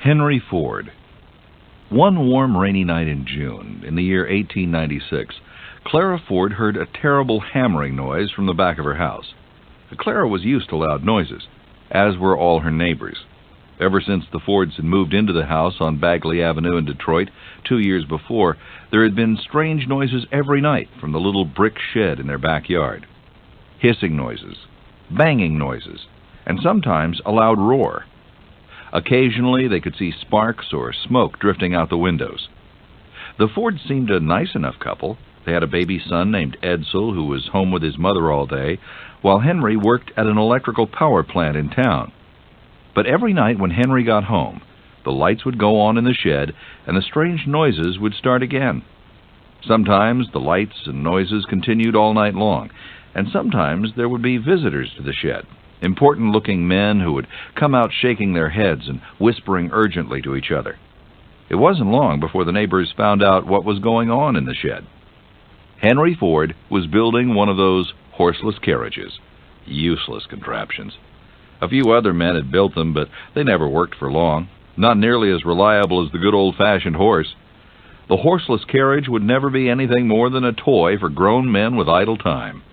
Henry Ford. One warm, rainy night in June, in the year 1896, Clara Ford heard a terrible hammering noise from the back of her house. Clara was used to loud noises, as were all her neighbors. Ever since the Fords had moved into the house on Bagley Avenue in Detroit 2 years before, there had been strange noises every night from the little brick shed in their backyard. Hissing noises, banging noises, and sometimes a loud roar. Occasionally they could see sparks or smoke drifting out the windows. The Fords seemed a nice enough couple. They had a baby son named Edsel who was home with his mother all day, while Henry worked at an electrical power plant in town. But every night when Henry got home, the lights would go on in the shed and the strange noises would start again. Sometimes the lights and noises continued all night long, and sometimes there would be visitors to the shed. Important-looking men who would come out shaking their heads and whispering urgently to each other. It wasn't long before the neighbors found out what was going on in the shed. Henry Ford was building one of those horseless carriages. Useless contraptions. A few other men had built them, but they never worked for long. Not nearly as reliable as the good old-fashioned horse. The horseless carriage would never be anything more than a toy for grown men with idle time.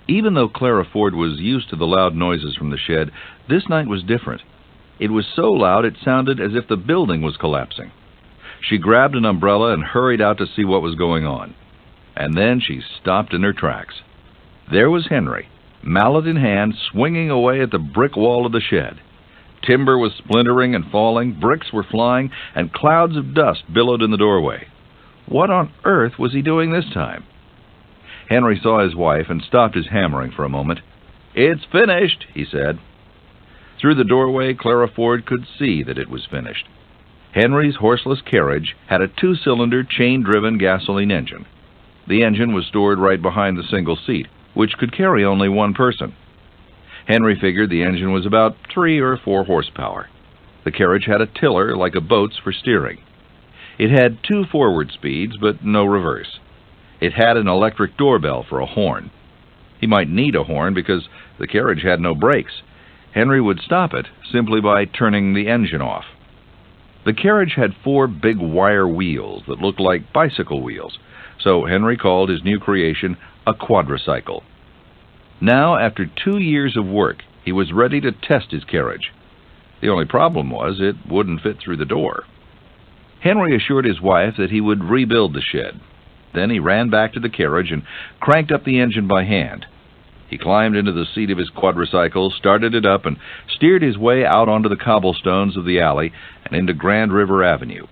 Even though Clara Ford was used to the loud noises from the shed, this night was different. It was so loud it sounded as if the building was collapsing. She grabbed an umbrella and hurried out to see what was going on. And then she stopped in her tracks. There was Henry, mallet in hand, swinging away at the brick wall of the shed. Timber was splintering and falling, bricks were flying, and clouds of dust billowed in the doorway. What on earth was he doing this time? Henry saw his wife and stopped his hammering for a moment. "It's finished," he said. Through the doorway, Clara Ford could see that it was finished. Henry's horseless carriage had a 2-cylinder, chain-driven gasoline engine. The engine was stored right behind the single seat, which could carry only one person. Henry figured the engine was about 3 or 4 horsepower. The carriage had a tiller like a boat's for steering. It had 2 forward speeds, but no reverse. It had an electric doorbell for a horn. He might need a horn because the carriage had no brakes. Henry would stop it simply by turning the engine off. The carriage had 4 big wire wheels that looked like bicycle wheels, so Henry called his new creation a quadricycle. Now, after 2 years of work, he was ready to test his carriage. The only problem was it wouldn't fit through the door. Henry assured his wife that he would rebuild the shed. Then he ran back to the carriage and cranked up the engine by hand. He climbed into the seat of his quadricycle, started it up, and steered his way out onto the cobblestones of the alley and into Grand River Avenue.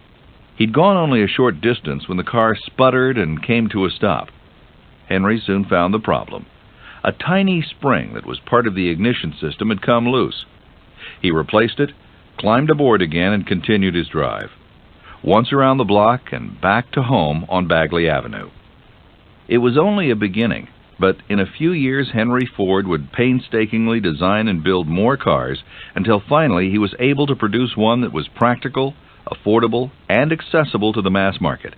He'd gone only a short distance when the car sputtered and came to a stop. Henry soon found the problem. A tiny spring that was part of the ignition system had come loose. He replaced it, climbed aboard again, and continued his drive. Once around the block and back to home on Bagley Avenue. It was only a beginning, but in a few years Henry Ford would painstakingly design and build more cars until finally he was able to produce one that was practical, affordable, and accessible to the mass market.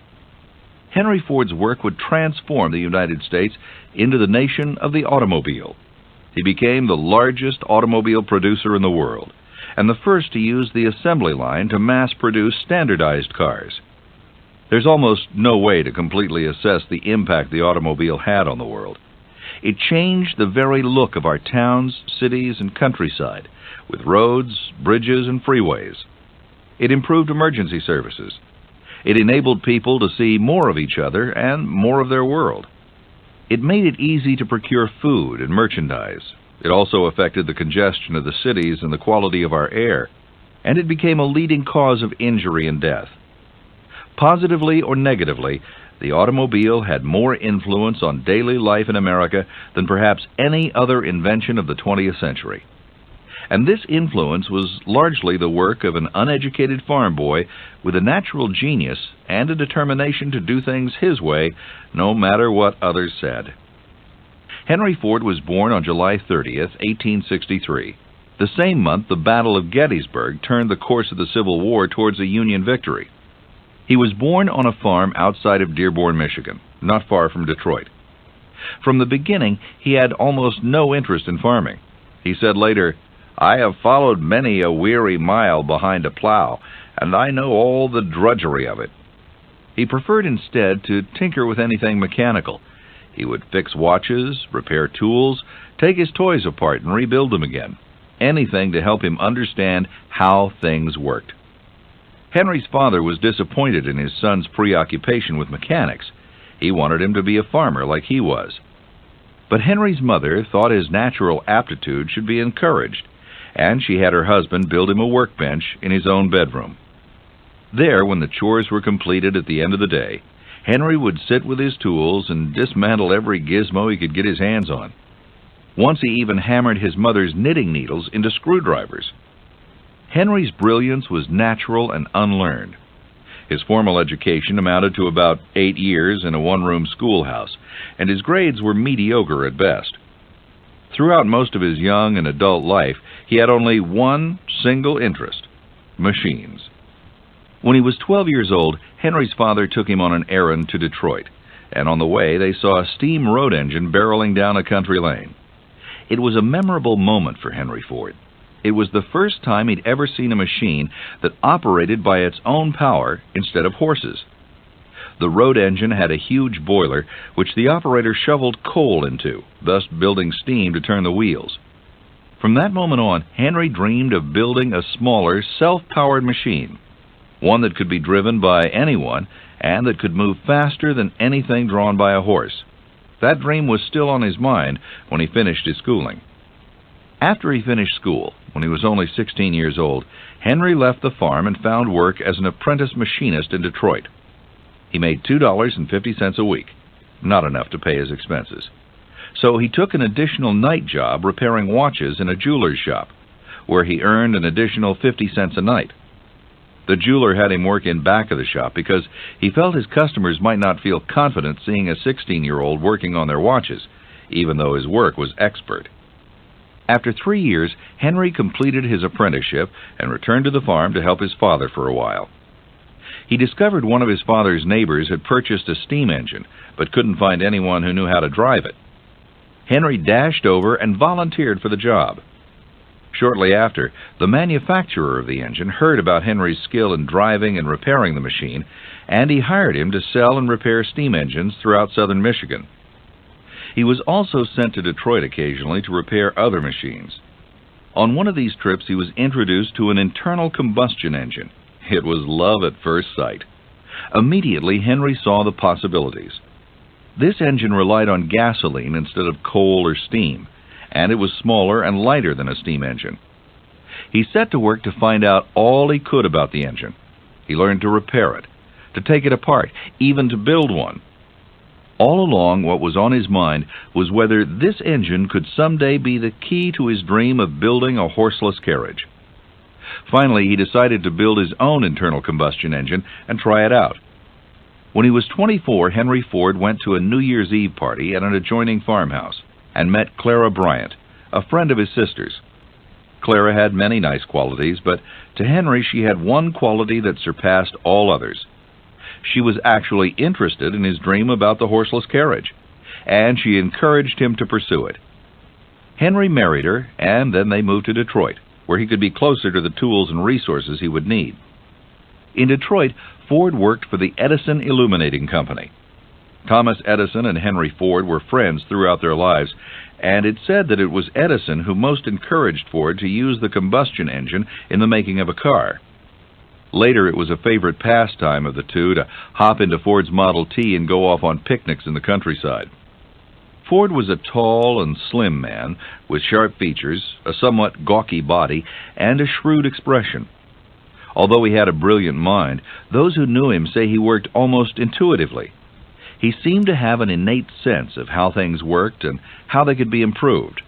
Henry Ford's work would transform the United States into the nation of the automobile. He became the largest automobile producer in the world, and the first to use the assembly line to mass-produce standardized cars. There's almost no way to completely assess the impact the automobile had on the world. It changed the very look of our towns, cities, and countryside, with roads, bridges, and freeways. It improved emergency services. It enabled people to see more of each other and more of their world. It made it easy to procure food and merchandise. It also affected the congestion of the cities and the quality of our air, and it became a leading cause of injury and death. Positively or negatively, the automobile had more influence on daily life in America than perhaps any other invention of the 20th century. And this influence was largely the work of an uneducated farm boy with a natural genius and a determination to do things his way, no matter what others said. Henry Ford was born on July 30th, 1863. The same month, the Battle of Gettysburg turned the course of the Civil War towards a Union victory. He was born on a farm outside of Dearborn, Michigan, not far from Detroit. From the beginning, he had almost no interest in farming. He said later, I have followed many a weary mile behind a plow, and I know all the drudgery of it." He preferred instead to tinker with anything mechanical. He would fix watches, repair tools, take his toys apart and rebuild them again. Anything to help him understand how things worked. Henry's father was disappointed in his son's preoccupation with mechanics. He wanted him to be a farmer like he was. But Henry's mother thought his natural aptitude should be encouraged, and she had her husband build him a workbench in his own bedroom. There, when the chores were completed at the end of the day, Henry would sit with his tools and dismantle every gizmo he could get his hands on. Once he even hammered his mother's knitting needles into screwdrivers. Henry's brilliance was natural and unlearned. His formal education amounted to about 8 years in a one-room schoolhouse, and his grades were mediocre at best. Throughout most of his young and adult life, he had only one single interest: machines. When he was 12 years old, Henry's father took him on an errand to Detroit, and on the way they saw a steam road engine barreling down a country lane. It was a memorable moment for Henry Ford. It was the first time he'd ever seen a machine that operated by its own power instead of horses. The road engine had a huge boiler which the operator shoveled coal into, thus building steam to turn the wheels. From that moment on, Henry dreamed of building a smaller, self-powered machine, one that could be driven by anyone and that could move faster than anything drawn by a horse. That dream was still on his mind when he finished his schooling. After he finished school, when he was only 16 years old, Henry left the farm and found work as an apprentice machinist in Detroit. He made $2.50 a week, not enough to pay his expenses. So he took an additional night job repairing watches in a jeweler's shop, where he earned an additional 50 cents a night. The jeweler had him work in back of the shop because he felt his customers might not feel confident seeing a 16-year-old working on their watches, even though his work was expert. After 3 years, Henry completed his apprenticeship and returned to the farm to help his father for a while. He discovered one of his father's neighbors had purchased a steam engine, but couldn't find anyone who knew how to drive it. Henry dashed over and volunteered for the job. Shortly after, the manufacturer of the engine heard about Henry's skill in driving and repairing the machine, and he hired him to sell and repair steam engines throughout southern Michigan. He was also sent to Detroit occasionally to repair other machines. On one of these trips, he was introduced to an internal combustion engine. It was love at first sight. Immediately, Henry saw the possibilities. This engine relied on gasoline instead of coal or steam, and it was smaller and lighter than a steam engine. He set to work to find out all he could about the engine. He learned to repair it, to take it apart, even to build one. All along, what was on his mind was whether this engine could someday be the key to his dream of building a horseless carriage. Finally, he decided to build his own internal combustion engine and try it out. When he was 24, Henry Ford went to a New Year's Eve party at an adjoining farmhouse and met Clara Bryant, a friend of his sister's. Clara had many nice qualities, but to Henry she had one quality that surpassed all others. She was actually interested in his dream about the horseless carriage, and she encouraged him to pursue it. Henry married her, and then they moved to Detroit, where he could be closer to the tools and resources he would need. In Detroit, Ford worked for the Edison Illuminating Company. Thomas Edison and Henry Ford were friends throughout their lives, and it's said that it was Edison who most encouraged Ford to use the combustion engine in the making of a car. Later, it was a favorite pastime of the two to hop into Ford's Model T and go off on picnics in the countryside. Ford was a tall and slim man with sharp features, a somewhat gawky body, and a shrewd expression. Although he had a brilliant mind, those who knew him say he worked almost intuitively. He seemed to have an innate sense of how things worked and how they could be improved.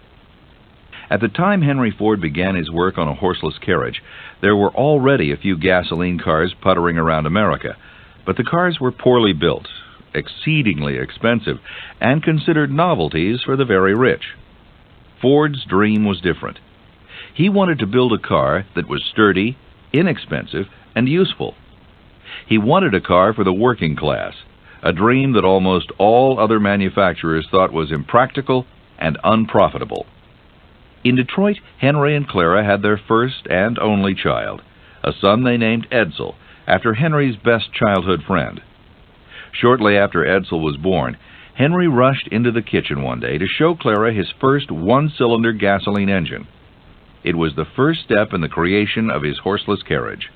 At the time Henry Ford began his work on a horseless carriage, there were already a few gasoline cars puttering around America, but the cars were poorly built, exceedingly expensive, and considered novelties for the very rich. Ford's dream was different. He wanted to build a car that was sturdy, inexpensive, and useful. He wanted a car for the working class, a dream that almost all other manufacturers thought was impractical and unprofitable. In Detroit, Henry and Clara had their first and only child, a son they named Edsel, after Henry's best childhood friend. Shortly after Edsel was born, Henry rushed into the kitchen one day to show Clara his first one-cylinder gasoline engine. It was the first step in the creation of his horseless carriage.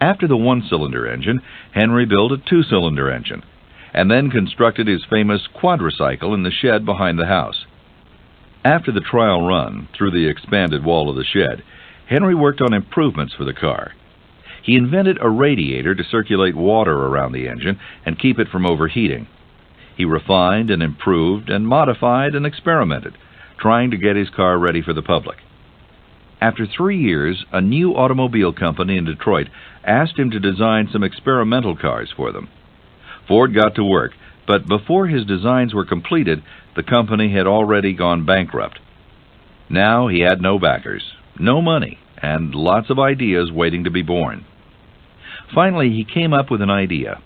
After the one-cylinder engine, Henry built a two-cylinder engine, and then constructed his famous quadricycle in the shed behind the house. After the trial run through the expanded wall of the shed, Henry worked on improvements for the car. He invented a radiator to circulate water around the engine and keep it from overheating. He refined and improved and modified and experimented, trying to get his car ready for the public. After 3 years, a new automobile company in Detroit asked him to design some experimental cars for them. Ford got to work, but before his designs were completed, the company had already gone bankrupt. Now he had no backers, no money, and lots of ideas waiting to be born. Finally, he came up with an idea.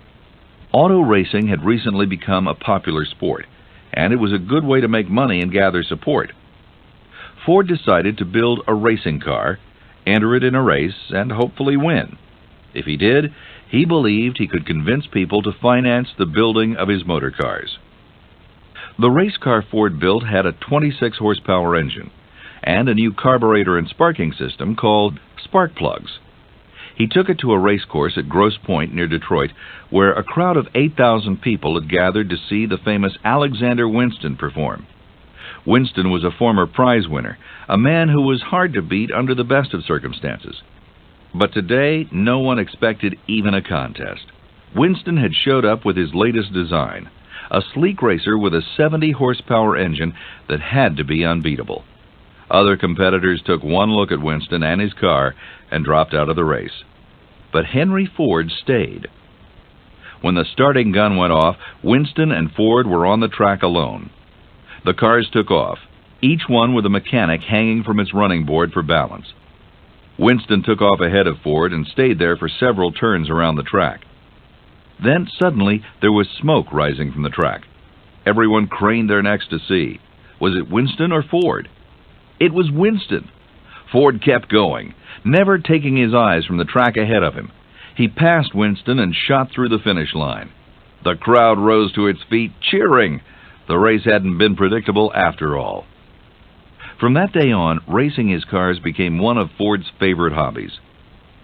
Auto racing had recently become a popular sport, and it was a good way to make money and gather support. Ford decided to build a racing car, enter it in a race, and hopefully win. If he did, he believed he could convince people to finance the building of his motor cars. The race car Ford built had a 26-horsepower engine and a new carburetor and sparking system called spark plugs. He took it to a race course at Grosse Pointe near Detroit, where a crowd of 8,000 people had gathered to see the famous Alexander Winston perform. Winston was a former prize winner, a man who was hard to beat under the best of circumstances. But today, no one expected even a contest. Winston had showed up with his latest design, a sleek racer with a 70-horsepower engine that had to be unbeatable. Other competitors took one look at Winston and his car and dropped out of the race. But Henry Ford stayed. When the starting gun went off, Winston and Ford were on the track alone. The cars took off, each one with a mechanic hanging from its running board for balance. Winston took off ahead of Ford and stayed there for several turns around the track. Then suddenly there was smoke rising from the track. Everyone craned their necks to see. Was it Winston or Ford? It was Winston. Ford kept going, never taking his eyes from the track ahead of him. He passed Winston and shot through the finish line. The crowd rose to its feet, cheering. The race hadn't been predictable after all. From that day on, racing his cars became one of Ford's favorite hobbies.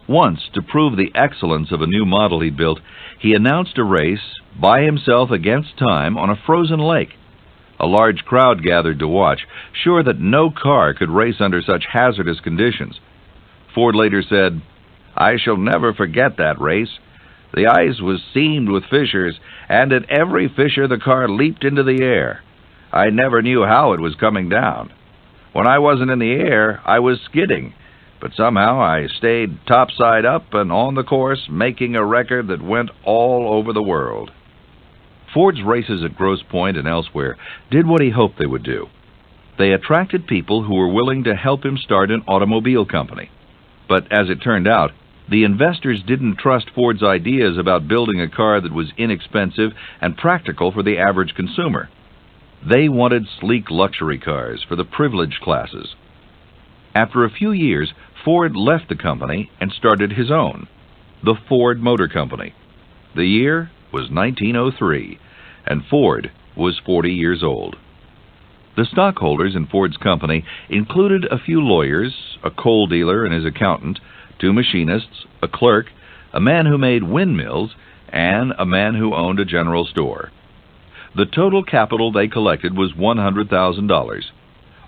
Once, to prove the excellence of a new model he'd built, he announced a race by himself against time on a frozen lake. A large crowd gathered to watch, sure that no car could race under such hazardous conditions. Ford later said, "I shall never forget that race. The ice was seamed with fissures, and at every fissure the car leaped into the air. I never knew how it was coming down. When I wasn't in the air, I was skidding, but somehow I stayed topside up and on the course, making a record that went all over the world." Ford's races at Grosse Pointe and elsewhere did what he hoped they would do. They attracted people who were willing to help him start an automobile company. But as it turned out, the investors didn't trust Ford's ideas about building a car that was inexpensive and practical for the average consumer. They wanted sleek luxury cars for the privileged classes. After a few years, Ford left the company and started his own, the Ford Motor Company. The year was 1903, and Ford was 40 years old. The stockholders in Ford's company included a few lawyers, a coal dealer and his accountant, 2 machinists, a clerk, a man who made windmills, and a man who owned a general store. The total capital they collected was $100,000,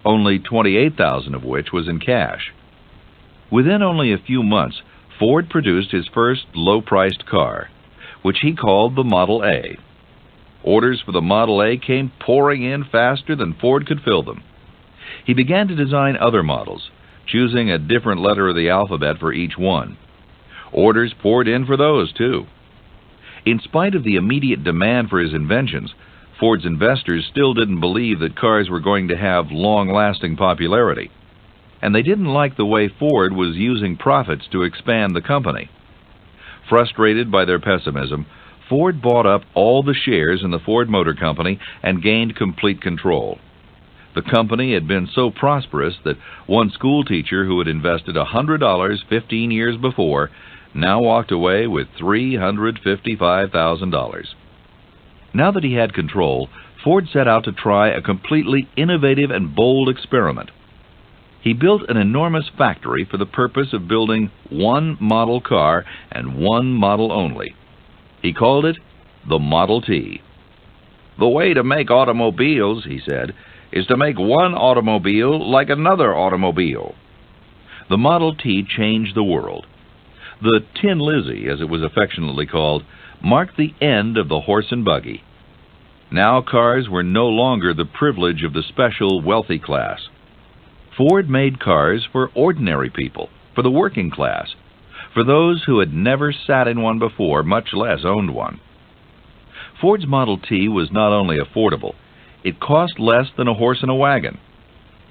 only $28,000 of which was in cash. Within only a few months, Ford produced his first low-priced car, which he called the Model A. Orders for the Model A came pouring in faster than Ford could fill them. He began to design other models, choosing a different letter of the alphabet for each one. Orders poured in for those, too. In spite of the immediate demand for his inventions, Ford's investors still didn't believe that cars were going to have long-lasting popularity, and they didn't like the way Ford was using profits to expand the company. Frustrated by their pessimism, Ford bought up all the shares in the Ford Motor Company and gained complete control. The company had been so prosperous that one schoolteacher who had invested $100 15 years before now walked away with $355,000. Now that he had control, Ford set out to try a completely innovative and bold experiment. He built an enormous factory for the purpose of building one model car and one model only. He called it the Model T. "The way to make automobiles," he said, "is to make one automobile like another automobile." The Model T changed the world. The Tin Lizzie, as it was affectionately called, marked the end of the horse and buggy. Now cars were no longer the privilege of the special wealthy class. Ford made cars for ordinary people, for the working class, for those who had never sat in one before, much less owned one. Ford's Model T was not only affordable, it cost less than a horse and a wagon.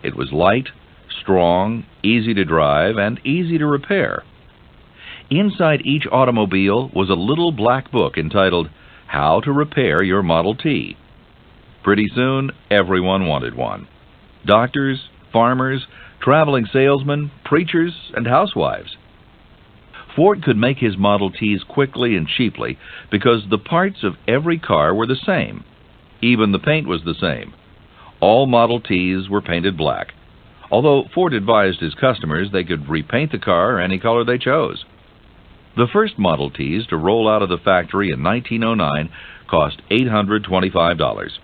It was light, strong, easy to drive, and easy to repair. Inside each automobile was a little black book entitled "How to Repair Your Model T." Pretty soon, everyone wanted one. Doctors, farmers, traveling salesmen, preachers, and housewives. Ford could make his Model Ts quickly and cheaply because the parts of every car were the same. Even the paint was the same. All Model Ts were painted black, although Ford advised his customers they could repaint the car any color they chose. The first Model Ts to roll out of the factory in 1909 cost $825.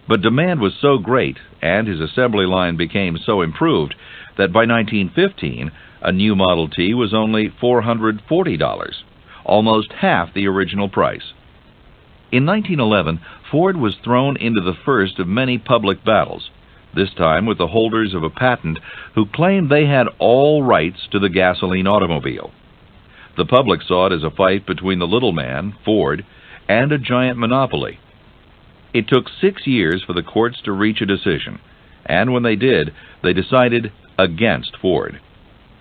But demand was so great and his assembly line became so improved that by 1915 a new Model T was only $440, almost half the original price. In 1911, Ford was thrown into the first of many public battles, this time with the holders of a patent who claimed they had all rights to the gasoline automobile. The public saw it as a fight between the little man, Ford, and a giant monopoly. It took 6 years for the courts to reach a decision, and when they did, they decided against Ford.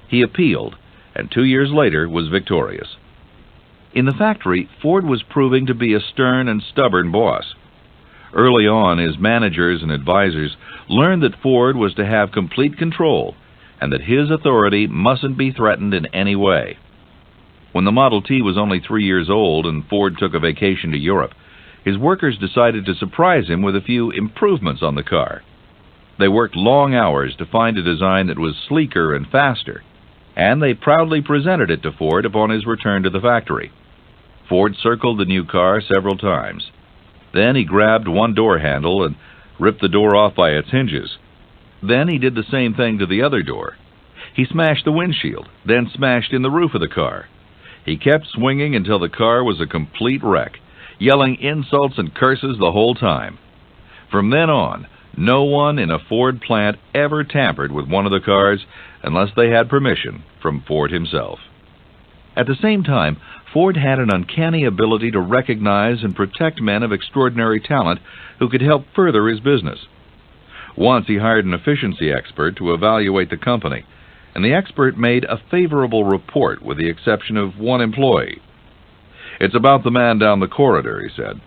He appealed, and 2 years later was victorious. In the factory, Ford was proving to be a stern and stubborn boss. Early on, his managers and advisors learned that Ford was to have complete control, and that his authority mustn't be threatened in any way. When the Model T was only 3 years old and Ford took a vacation to Europe, his workers decided to surprise him with a few improvements on the car. They worked long hours to find a design that was sleeker and faster, and they proudly presented it to Ford upon his return to the factory. Ford circled the new car several times. Then he grabbed one door handle and ripped the door off by its hinges. Then he did the same thing to the other door. He smashed the windshield, then smashed in the roof of the car. He kept swinging until the car was a complete wreck, yelling insults and curses the whole time. From then on, no one in a Ford plant ever tampered with one of the cars unless they had permission from Ford himself. At the same time, Ford had an uncanny ability to recognize and protect men of extraordinary talent who could help further his business. Once he hired an efficiency expert to evaluate the company, and the expert made a favorable report with the exception of one employee. "It's about the man down the corridor," he said.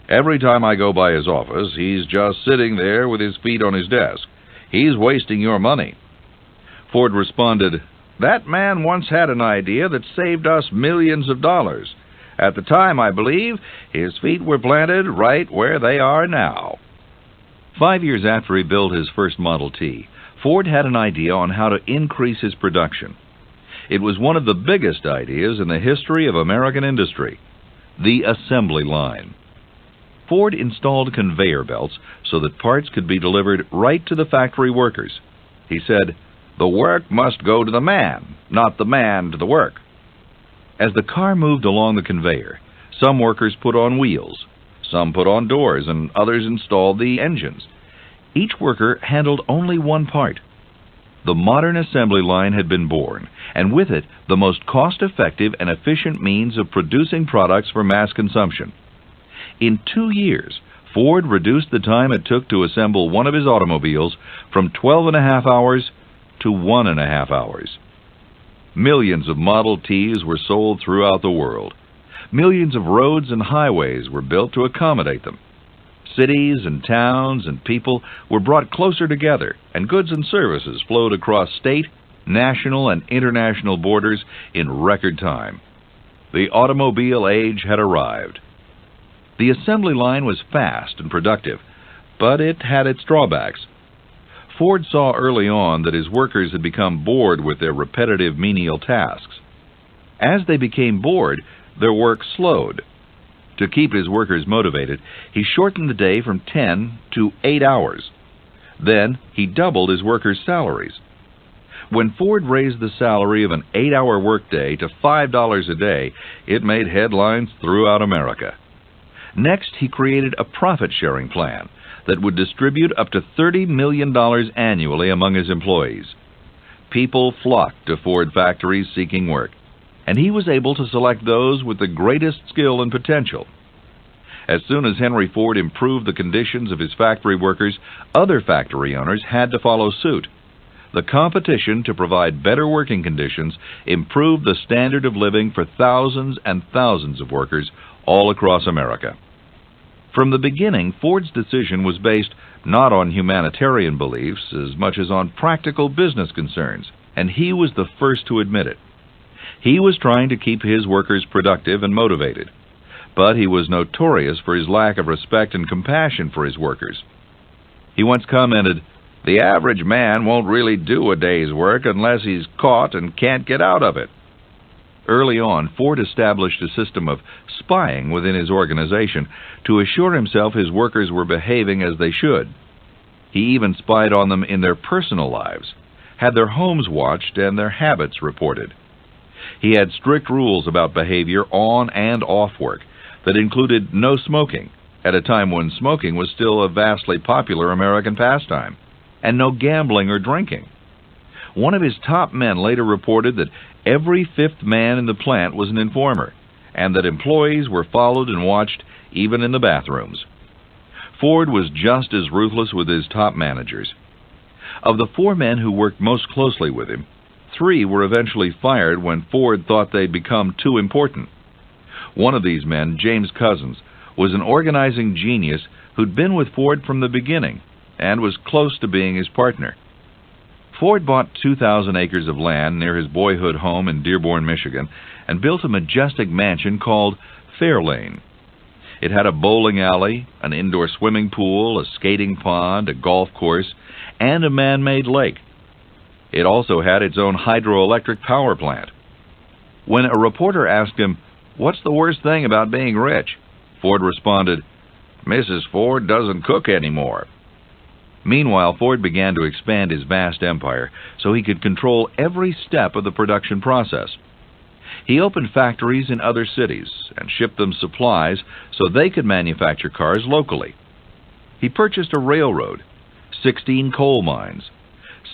"Every time I go by his office, he's just sitting there with his feet on his desk. He's wasting your money." Ford responded, "That man once had an idea that saved us millions of dollars. At the time, I believe, his feet were planted right where they are now." 5 years after he built his first Model T, Ford had an idea on how to increase his production. It was one of the biggest ideas in the history of American industry, the assembly line. Ford installed conveyor belts so that parts could be delivered right to the factory workers. He said, "The work must go to the man, not the man to the work." As the car moved along the conveyor, some workers put on wheels, some put on doors, and others installed the engines. Each worker handled only one part. The modern assembly line had been born, and with it, the most cost-effective and efficient means of producing products for mass consumption. In 2 years, Ford reduced the time it took to assemble one of his automobiles from 12.5 hours to 1.5 hours. Millions of Model Ts were sold throughout the world. Millions of roads and highways were built to accommodate them. Cities and towns and people were brought closer together, and goods and services flowed across state, national, and international borders in record time. The automobile age had arrived. The assembly line was fast and productive, but it had its drawbacks. Ford saw early on that his workers had become bored with their repetitive menial tasks. As they became bored, their work slowed. To keep his workers motivated, he shortened the day from 10 to 8 hours. Then he doubled his workers' salaries. When Ford raised the salary of an 8-hour workday to $5 a day, it made headlines throughout America. Next, he created a profit-sharing plan that would distribute up to $30 million annually among his employees. People flocked to Ford factories seeking work, and he was able to select those with the greatest skill and potential. As soon as Henry Ford improved the conditions of his factory workers, other factory owners had to follow suit. The competition to provide better working conditions improved the standard of living for thousands and thousands of workers all across America. From the beginning, Ford's decision was based not on humanitarian beliefs as much as on practical business concerns, and he was the first to admit it. He was trying to keep his workers productive and motivated, but he was notorious for his lack of respect and compassion for his workers. He once commented, "The average man won't really do a day's work unless he's caught and can't get out of it." Early on, Ford established a system of spying within his organization to assure himself his workers were behaving as they should. He even spied on them in their personal lives, had their homes watched and their habits reported. He had strict rules about behavior on and off work that included no smoking, at a time when smoking was still a vastly popular American pastime, and no gambling or drinking. One of his top men later reported that every fifth man in the plant was an informer, and that employees were followed and watched even in the bathrooms. Ford was just as ruthless with his top managers. Of the 4 men who worked most closely with him, 3 were eventually fired when Ford thought they'd become too important. One of these men, James Couzens, was an organizing genius who'd been with Ford from the beginning and was close to being his partner. Ford bought 2,000 acres of land near his boyhood home in Dearborn, Michigan, and built a majestic mansion called Fairlane. It had a bowling alley, an indoor swimming pool, a skating pond, a golf course, and a man-made lake. It also had its own hydroelectric power plant. When a reporter asked him, "What's the worst thing about being rich?" Ford responded, "Mrs. Ford doesn't cook anymore." Meanwhile, Ford began to expand his vast empire so he could control every step of the production process. He opened factories in other cities and shipped them supplies so they could manufacture cars locally. He purchased a railroad, 16 coal mines,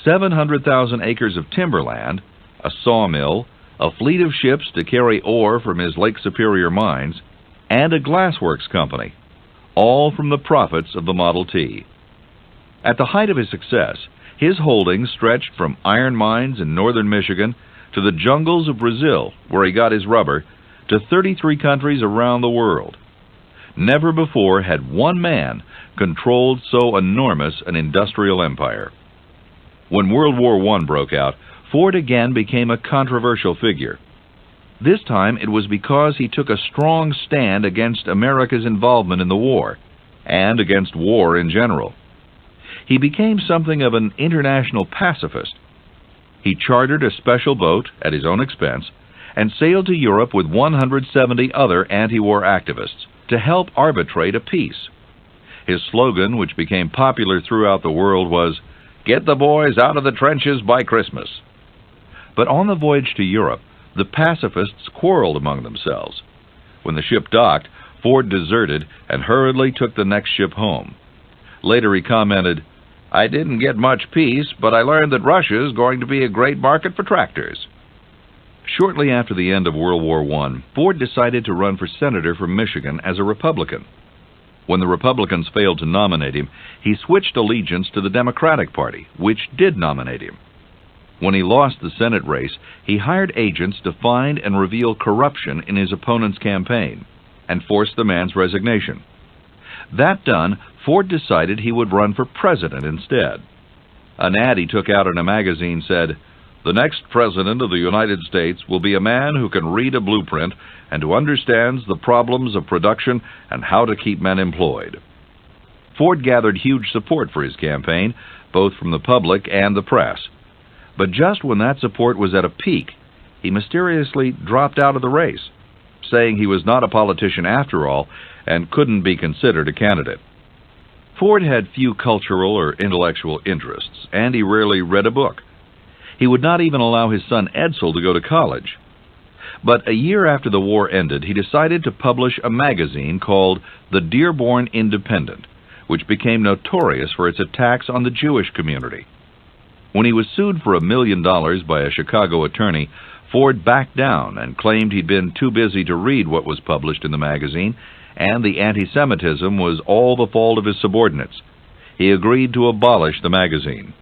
700,000 acres of timberland, a sawmill, a fleet of ships to carry ore from his Lake Superior mines, and a glassworks company, all from the profits of the Model T. At the height of his success, his holdings stretched from iron mines in northern Michigan to the jungles of Brazil, where he got his rubber, to 33 countries around the world. Never before had one man controlled so enormous an industrial empire. When World War I broke out, Ford again became a controversial figure. This time it was because he took a strong stand against America's involvement in the war, and against war in general. He became something of an international pacifist. He chartered a special boat at his own expense and sailed to Europe with 170 other anti-war activists to help arbitrate a peace. His slogan, which became popular throughout the world, was, "Get the boys out of the trenches by Christmas." But on the voyage to Europe, the pacifists quarreled among themselves. When the ship docked, Ford deserted and hurriedly took the next ship home. Later he commented, "I didn't get much peace, but I learned that Russia is going to be a great market for tractors." Shortly after the end of World War I, Ford decided to run for senator from Michigan as a Republican. When the Republicans failed to nominate him, he switched allegiance to the Democratic Party, which did nominate him. When he lost the Senate race, he hired agents to find and reveal corruption in his opponent's campaign, and forced the man's resignation. That done, Ford decided he would run for president instead. An ad he took out in a magazine said, "The next president of the United States will be a man who can read a blueprint and who understands the problems of production and how to keep men employed." Ford gathered huge support for his campaign, both from the public and the press. But just when that support was at a peak, he mysteriously dropped out of the race, saying he was not a politician after all and couldn't be considered a candidate. Ford had few cultural or intellectual interests, and he rarely read a book. He would not even allow his son Edsel to go to college. But a year after the war ended, he decided to publish a magazine called The Dearborn Independent, which became notorious for its attacks on the Jewish community. When he was sued for $1 million by a Chicago attorney, Ford backed down and claimed he'd been too busy to read what was published in the magazine, and the anti-Semitism was all the fault of his subordinates. He agreed to abolish the magazine.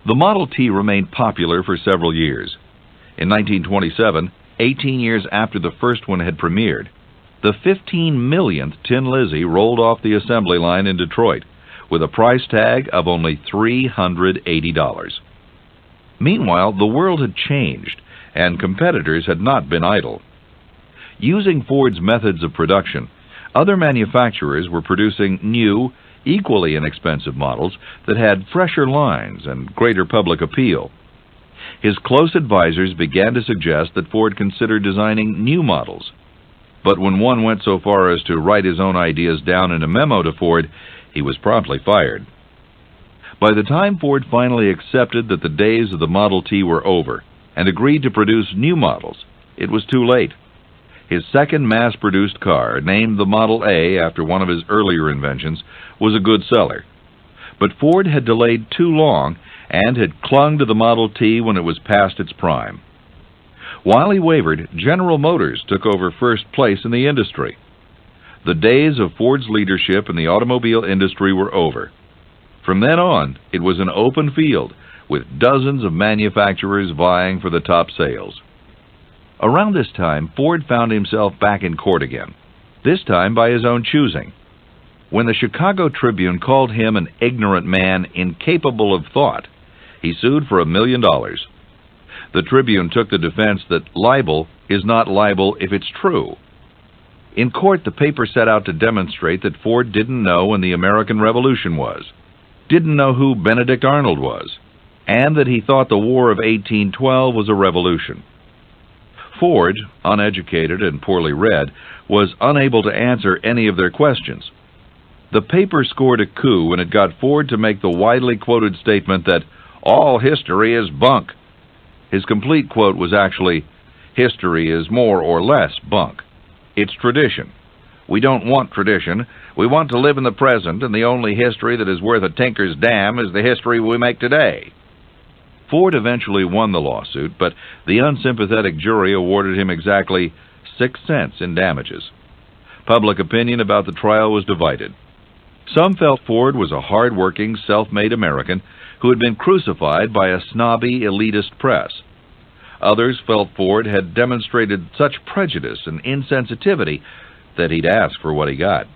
The Model T remained popular for several years. In 1927, 18 years after the first one had premiered, the 15 millionth Tin Lizzie rolled off the assembly line in Detroit with a price tag of only $380. Meanwhile, the world had changed, and competitors had not been idle. Using Ford's methods of production, other manufacturers were producing new, equally inexpensive models that had fresher lines and greater public appeal. His close advisors began to suggest that Ford consider designing new models. But when one went so far as to write his own ideas down in a memo to Ford, he was promptly fired. By the time Ford finally accepted that the days of the Model T were over and agreed to produce new models, it was too late. His second mass-produced car, named the Model A after one of his earlier inventions, was a good seller. But Ford had delayed too long and had clung to the Model T when it was past its prime. While he wavered, General Motors took over first place in the industry. The days of Ford's leadership in the automobile industry were over. From then on, it was an open field, with dozens of manufacturers vying for the top sales. Around this time, Ford found himself back in court again, this time by his own choosing. When the Chicago Tribune called him an ignorant man incapable of thought, he sued for $1 million. The Tribune took the defense that libel is not libel if it's true. In court, the paper set out to demonstrate that Ford didn't know when the American Revolution was, didn't know who Benedict Arnold was, and that he thought the War of 1812 was a revolution. Ford, uneducated and poorly read, was unable to answer any of their questions. The paper scored a coup when it got Ford to make the widely quoted statement that all history is bunk. His complete quote was actually, "History is more or less bunk. It's tradition. We don't want tradition. We want to live in the present, and the only history that is worth a tinker's dam is the history we make today." Ford eventually won the lawsuit, but the unsympathetic jury awarded him exactly 6 cents in damages. Public opinion about the trial was divided. Some felt Ford was a hard-working, self-made American who had been crucified by a snobby, elitist press. Others felt Ford had demonstrated such prejudice and insensitivity that he'd ask for what he got.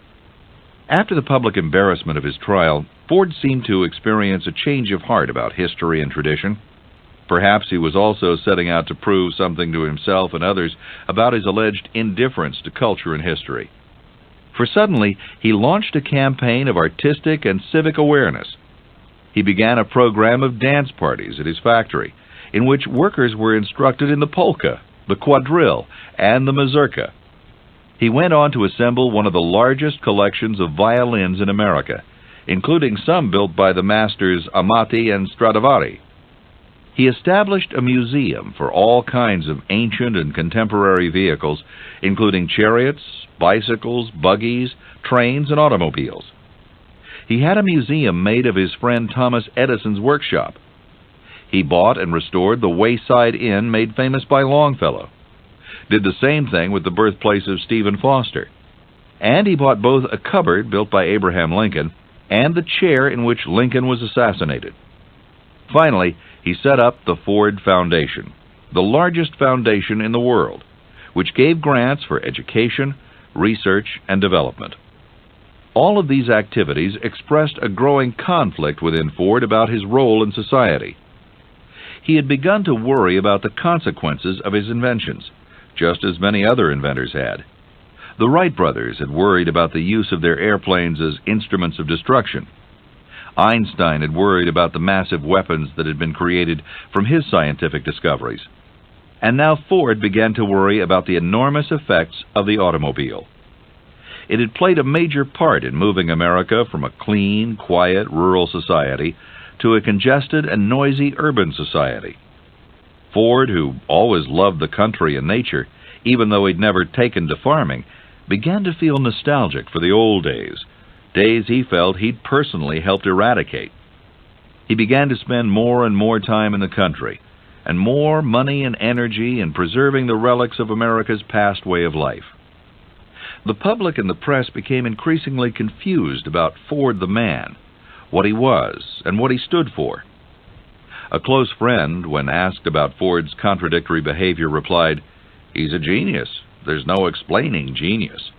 After the public embarrassment of his trial, Ford seemed to experience a change of heart about history and tradition. Perhaps he was also setting out to prove something to himself and others about his alleged indifference to culture and history. For suddenly, he launched a campaign of artistic and civic awareness. He began a program of dance parties at his factory, in which workers were instructed in the polka, the quadrille, and the mazurka. He went on to assemble one of the largest collections of violins in America, including some built by the masters Amati and Stradivari. He established a museum for all kinds of ancient and contemporary vehicles, including chariots, bicycles, buggies, trains, and automobiles. He had a museum made of his friend Thomas Edison's workshop. He bought and restored the Wayside Inn made famous by Longfellow, did the same thing with the birthplace of Stephen Foster, and he bought both a cupboard built by Abraham Lincoln and the chair in which Lincoln was assassinated. Finally, he set up the Ford Foundation, the largest foundation in the world, which gave grants for education, research, and development. All of these activities expressed a growing conflict within Ford about his role in society. He had begun to worry about the consequences of his inventions, just as many other inventors had. The Wright brothers had worried about the use of their airplanes as instruments of destruction. Einstein had worried about the massive weapons that had been created from his scientific discoveries. And now Ford began to worry about the enormous effects of the automobile. It had played a major part in moving America from a clean, quiet, rural society to a congested and noisy urban society. Ford, who always loved the country and nature, even though he'd never taken to farming, began to feel nostalgic for the old days, days he felt he'd personally helped eradicate. He began to spend more and more time in the country, and more money and energy in preserving the relics of America's past way of life. The public and the press became increasingly confused about Ford the man, what he was, and what he stood for. A close friend, when asked about Ford's contradictory behavior, replied, "He's a genius. There's no explaining genius."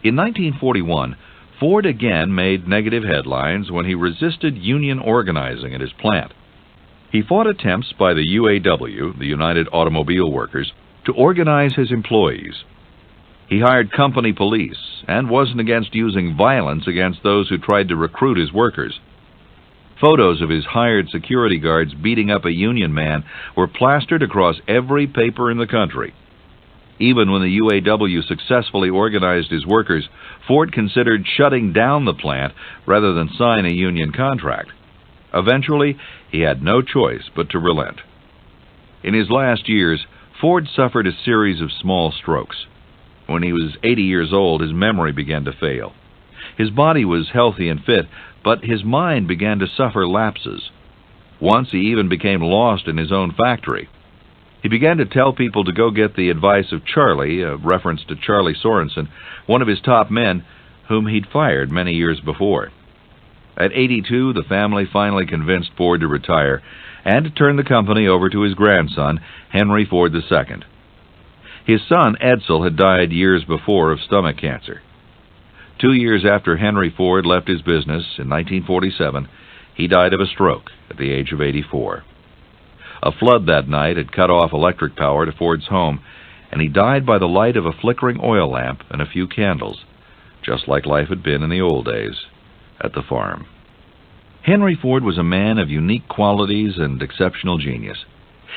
In 1941, Ford again made negative headlines when he resisted union organizing at his plant. He fought attempts by the UAW, the United Automobile Workers, to organize his employees. He hired company police and wasn't against using violence against those who tried to recruit his workers. Photos of his hired security guards beating up a union man were plastered across every paper in the country. Even when the UAW successfully organized his workers, Ford considered shutting down the plant rather than sign a union contract. Eventually, he had no choice but to relent. In his last years, Ford suffered a series of small strokes. When he was 80 years old, his memory began to fail. His body was healthy and fit, but his mind began to suffer lapses. Once he even became lost in his own factory. He began to tell people to go get the advice of Charlie, a reference to Charlie Sorensen, one of his top men, whom he'd fired many years before. At 82, the family finally convinced Ford to retire and to turn the company over to his grandson, Henry Ford II. His son, Edsel, had died years before of stomach cancer. 2 years after Henry Ford left his business, in 1947, he died of a stroke at the age of 84. A flood that night had cut off electric power to Ford's home, and he died by the light of a flickering oil lamp and a few candles, just like life had been in the old days at the farm. Henry Ford was a man of unique qualities and exceptional genius.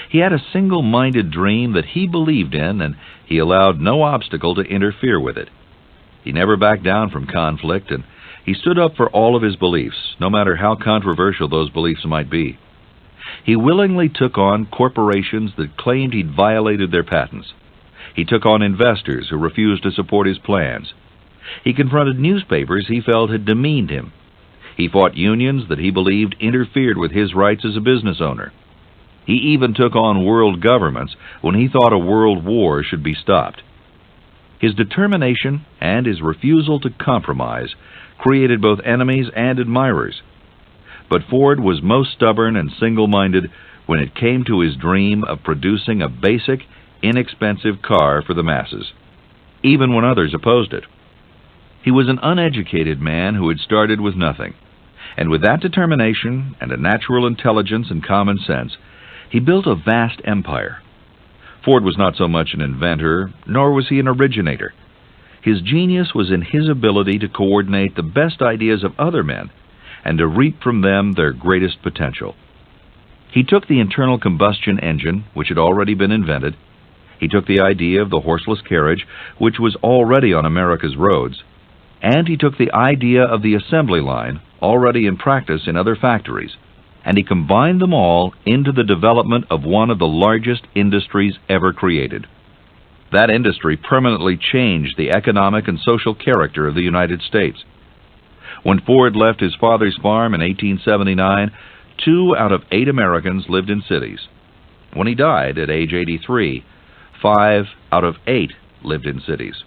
He had a single-minded dream that he believed in, and he allowed no obstacle to interfere with it. He never backed down from conflict, and he stood up for all of his beliefs, no matter how controversial those beliefs might be. He willingly took on corporations that claimed he'd violated their patents. He took on investors who refused to support his plans. He confronted newspapers he felt had demeaned him. He fought unions that he believed interfered with his rights as a business owner. He even took on world governments when he thought a world war should be stopped. His determination and his refusal to compromise created both enemies and admirers. But Ford was most stubborn and single-minded when it came to his dream of producing a basic, inexpensive car for the masses, even when others opposed it. He was an uneducated man who had started with nothing, and with that determination and a natural intelligence and common sense, he built a vast empire. Ford was not so much an inventor, nor was he an originator. His genius was in his ability to coordinate the best ideas of other men and to reap from them their greatest potential. He took the internal combustion engine, which had already been invented. He took the idea of the horseless carriage, which was already on America's roads, and he took the idea of the assembly line, already in practice in other factories, and he combined them all into the development of one of the largest industries ever created. That industry permanently changed the economic and social character of the United States. When Ford left his father's farm in 1879, 2 out of 8 Americans lived in cities. When he died at age 83, 5 out of 8 lived in cities.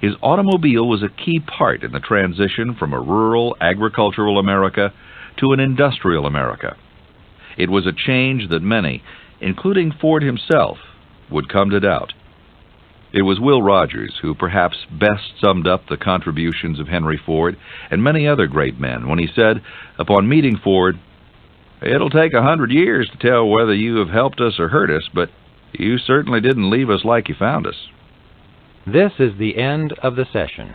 His automobile was a key part in the transition from a rural, agricultural America to an industrial America. It was a change that many, including Ford himself, would come to doubt. It was Will Rogers who perhaps best summed up the contributions of Henry Ford and many other great men when he said, upon meeting Ford, "It'll take 100 years to tell whether you have helped us or hurt us, but you certainly didn't leave us like you found us." This is the end of the session.